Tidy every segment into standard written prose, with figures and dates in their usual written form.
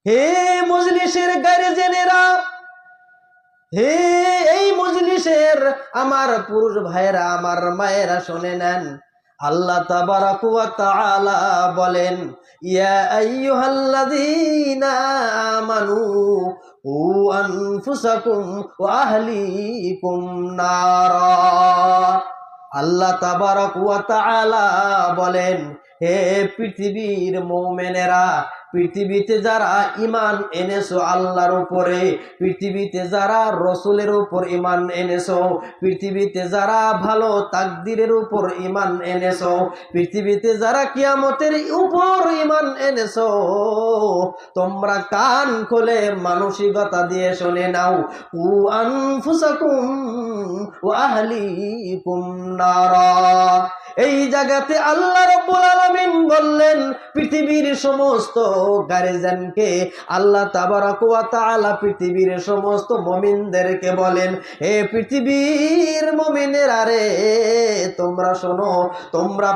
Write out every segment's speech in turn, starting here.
হে মজলিসের গার্জিয়ানেরা, হে এই মজলিসের আমার পুরুষ ভাইরা, আমার মায়েরা শুনে নেন। আল্লাহ তাবারাক ওয়া তাআলা বলেন, ইয়া আইয়ুহাল্লাযীনা আমানু উ আনফুসাকুম ওয়া আহলিকুম নারা। আল্লাহ তাবারাক ওয়া তাআলা বলেন, হে পৃথিবীর মুমিনেরা, পৃথিবীতে যারা ঈমান এনেছো আল্লাহর উপরে, পৃথিবীতে যারা রাসূলের উপর ঈমান এনেছো, পৃথিবীতে যারা ভালো তাকদীরের উপর ঈমান এনেছো, পৃথিবীতে যারা কিয়ামতের উপর ঈমান এনেছো, তোমরা কান খুলে মানসিকতা দিয়ে শুনে নাও, উ আনফুসাকুম ওয়া আহলিকুম নারা। এই জায়গাতে আল্লাহ রাব্বুল আলামিন বললেন পৃথিবীর সমস্ত গার্জিয়ানকে, আল্লাহ তাবারাক ওয়া তাআলা পৃথিবীর সমস্ত মুমিনদেরকে বলেন, হে পৃথিবীর মুমিনেরা রে, তোমরা শোনো, তোমরা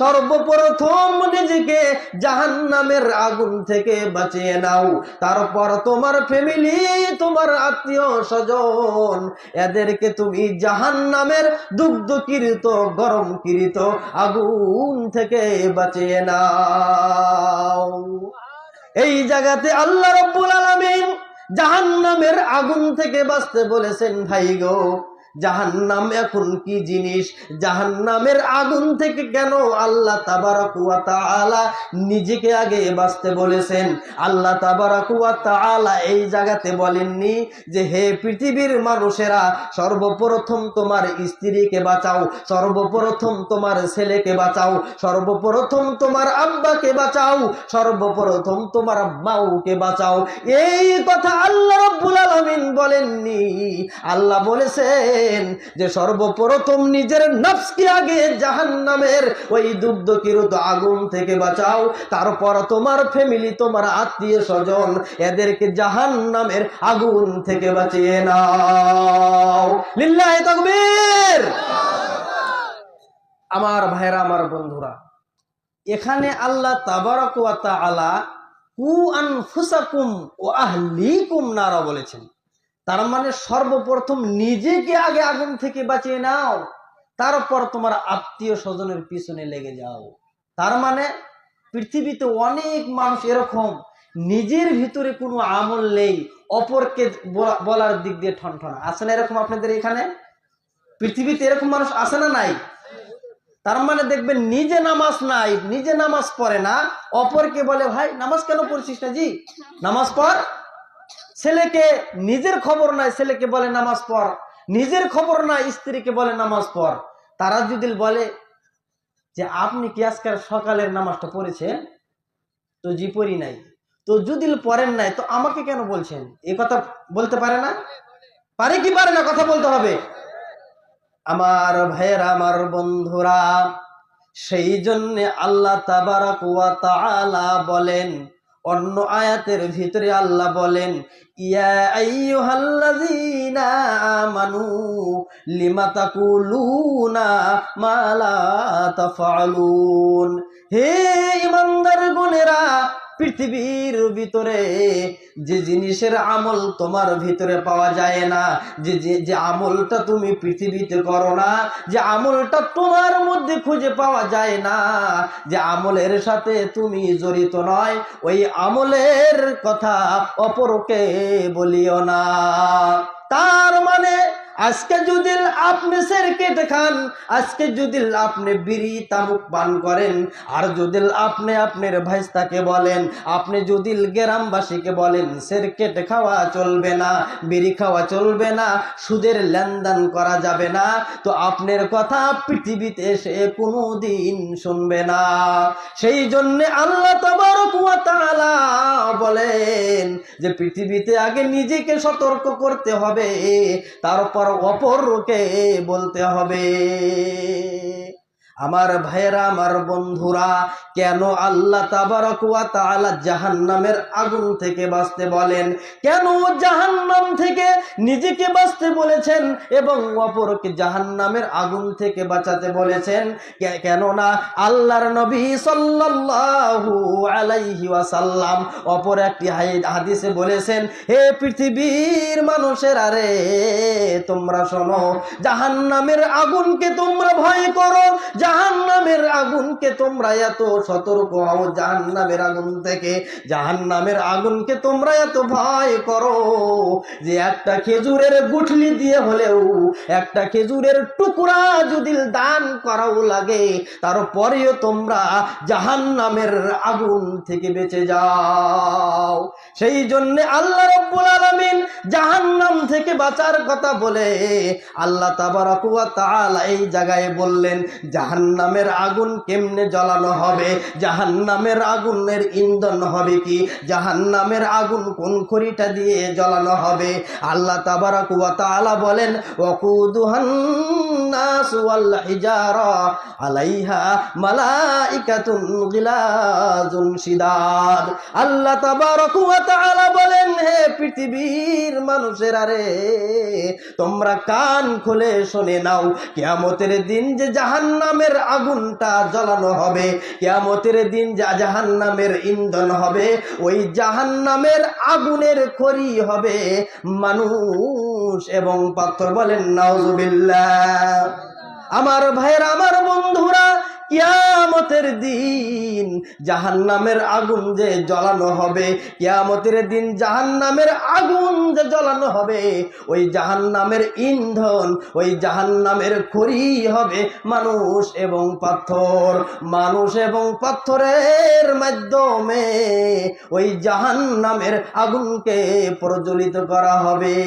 সর্বপ্রথম নিজেকে জাহান্নামের আগুন থেকে বাঁচিয়ে নাও, তারপর তোমার ফ্যামিলি, তোমার আত্মীয় স্বজন, এদেরকে তুমি জাহান্নামের দুগ্ধকিরিত গরমকিরিত আগুন থেকে বাঁচিয়ে নাও। এই জায়গাতে আল্লাহ রাব্বুল আলামিন জাহান্নামের আগুন থেকে বাঁচতে বলেছেন। ভাই গো, জাহান্নাম এখন কি জিনিস, জাহান্নামের আগুন থেকে কেন আল্লাহ তাবারাক ওয়া তাআলা নিজেকে আগে বাঁচতে বলেছেন? আল্লাহ তাবারাক ওয়া তাআলা এই জায়গাতে বলেননি যে হে পৃথিবীর মানুষেরা, সর্বপ্রথম তোমার স্ত্রীকে বাঁচাও, সর্বপ্রথম তোমার ছেলেকে বাঁচাও, সর্বপ্রথম তোমার আব্বাকে বাঁচাও, সর্বপ্রথম তোমার মাওকে বাঁচাও। এই কথা আল্লাহ রাব্বুল আলামিন বলেননি। আল্লাহ বলেছেন যে সর্বপ্রথম নিজের নফসকে আগে জাহান্নামের ওই দুগ্ধকিরত আগুন থেকে বাঁচাও, তারপর তোমার ফ্যামিলি, তোমার আত্মীয় স্বজন, এদেরকে জাহান্নামের আগুন থেকে বাঁচিয়ে নাও। লিল্লাহি তাকবীর। আমার ভাইরা, আমার বন্ধুরা, এখানে আল্লাহ তাবারাক ওয়া তাআলা কু আনফুসাকুম ওয়া আহলিকুম নারা বলেছেন। তার মানে সর্বপ্রথম নিজেকে আগে আগুন থেকে বাঁচিয়ে নাও, তারপর তোমার আত্মীয় স্বজনের পিছনে লেগে যাও। তার মানে পৃথিবীতে অনেক মানুষ এরকম, নিজের ভিতরে কোনো আমল নেই, অপরকে বলার দিক দিয়ে ঠনঠনা। আছে না এরকম আপনাদের এখানে? পৃথিবীতে এরকম মানুষ আছে না নাই? তার মানে দেখবেন নিজে নামাজ নাই, নিজে নামাজ পড়ে না, অপরকে বলে ভাই নামাজ কেন পড়ছিস না, জি নামাজ পড়। ছেলেকে নিজের খবর নাই, ছেলেকে বলে নামাজ পড়। নিজের খবর নাই, স্ত্রীকে বলে নামাজ পড়। তারা যদি বলে যে আপনি কি আজকের সকালের নামাজটা পড়েছেন? তো জি পড়ি নাই। তো যদি পড়েন নাই তো আমাকে কেন বলছেন? এই কথা বলতে পারে না? পারে কি পারে না? কথা বলতে হবে। আমার ভাইয়েরা, আমার বন্ধুরা, সেই জন্য আল্লাহ তাবারাক ওয়া তাআলা বলেন, অন্য আয়াতের ভিতরে আল্লাহ বলেন, ইয়া আইয়ুহাল্লাযীনা আমানু লিমা তাকুলুনা মা লা তাফআলুন। হে ঈমানদার গণেরা, পৃথিবীর ভিতরে যে জিনিসের আমল তোমার ভিতরে পাওয়া যায় না, যে আমলটা তুমি পৃথিবীতে করো না, যে আমলটা তোমার মধ্যে খুঁজে পাওয়া যায় না, যে আমলের সাথে তুমি জড়িত নয়, ওই আমলের কথা অপরকে বলিও না। তার মানে আজকে যদি আপনি সিগারেট খান, আজকে যদি আপনি বিড়ি তামাক পান করেন, আর যদি আপনি আপনার ভাইস্তাকে বলেন, আপনি যদি গ্রামবাসীকে বলেন সিগারেট খাওয়া চলবে না, বিড়ি খাওয়া চলবে না, সুদের লেনদেন করা যাবে না, তো আপনার কথা পৃথিবীতে এসে কোনোদিন শুনবে না। সেই জন্য আল্লাহ তাবারক ওয়া তাআলা বলেন যে পৃথিবীতে আগে নিজেকে সতর্ক করতে হবে, তারপর অপরকে বলতে হবে। আমার ভাইয়েরা, আমার বন্ধুরা, কেন আল্লাহ তাবারক ওয়া তাআলা জাহান্নামের আগুন থেকে বাঁচতে বলেন? কেন জাহান্নাম থেকে নিজেকে বাঁচতে বলেছেন এবং অপরকে জাহান্নামের আগুন থেকে বাঁচাতে বলেছেন? কেননা আল্লাহর নবী সাল্লাল্লাহু আলাইহি ওয়াসাল্লাম অপর একটি হাদিসে বলেছেন, হে পৃথিবীর মানুষেরা রে, তোমরা শোনো, জাহান্নামের আগুনকে তোমরা ভয় করো, জাহান্নামের আগুনকে তোমরা এত সতর্ক হও জাহান্নামের আগুন থেকে, জাহান্নামের আগুনকে তোমরা এত ভয় করো যে একটা খেজুরের গুঠলি দিয়ে হলেও, একটা খেজুরের টুকরা যদি দান করাও লাগে, তারপরেও তোমরা জাহান্নামের আগুন থেকে বেঁচে যাও। সেই জন্য আল্লাহ রাব্বুল আলামিন জাহান্নাম থেকে বাঁচার কথা বলে আল্লাহ তাবারক ওয়া তাআলা এই জায়গায় বললেন জাহান্নামের আগুন কেমনে জ্বালানো হবে, জাহান্নামের আগুনের ইন্ধন হবে কি, জাহান্নামের আগুন কোন খড়িটা দিয়ে জ্বালানো হবে। আল্লাহ তাবারক ওয়া তাআলা বলেন ওয়াকুদুহান নাস ওয়াল হিজারা আলাইহা মালাইকাতুন গিলাজুন শিদাদ। আল্লাহ তাবারক ওয়া তাআলা বলেন, হে পৃথিবীর মানুষেরা রে, তোমরা কান খুলে শুনে নাও, কিয়ামতের দিন যে জাহান্নামের আগুনটা জ্বালানো হবে, কিয়ামতের দিন যে জাহান্নামের ইন্ধন হবে, ওই জাহান্নামের আগুনের খড়ি হবে মানুষ এবং পাথর। বলেন নাউজুবিল্লাহ। আমার ভাইয়েরা, আমার বন্ধুরা, কিয়ামতের দিন জাহান্নামের আগুন যে জ্বালানো হবে, কিয়ামতের দিন জাহান্নামের আগুন যে জ্বালানো হবে, ওই জাহান্নামের ইন্ধন, ওই জাহান্নামের খড়ি হবে মানুষ এবং পাথর। মানুষ এবং পাথরের মাধ্যমে ওই জাহান্নামের আগুনকে প্রজ্বলিত করা হবে।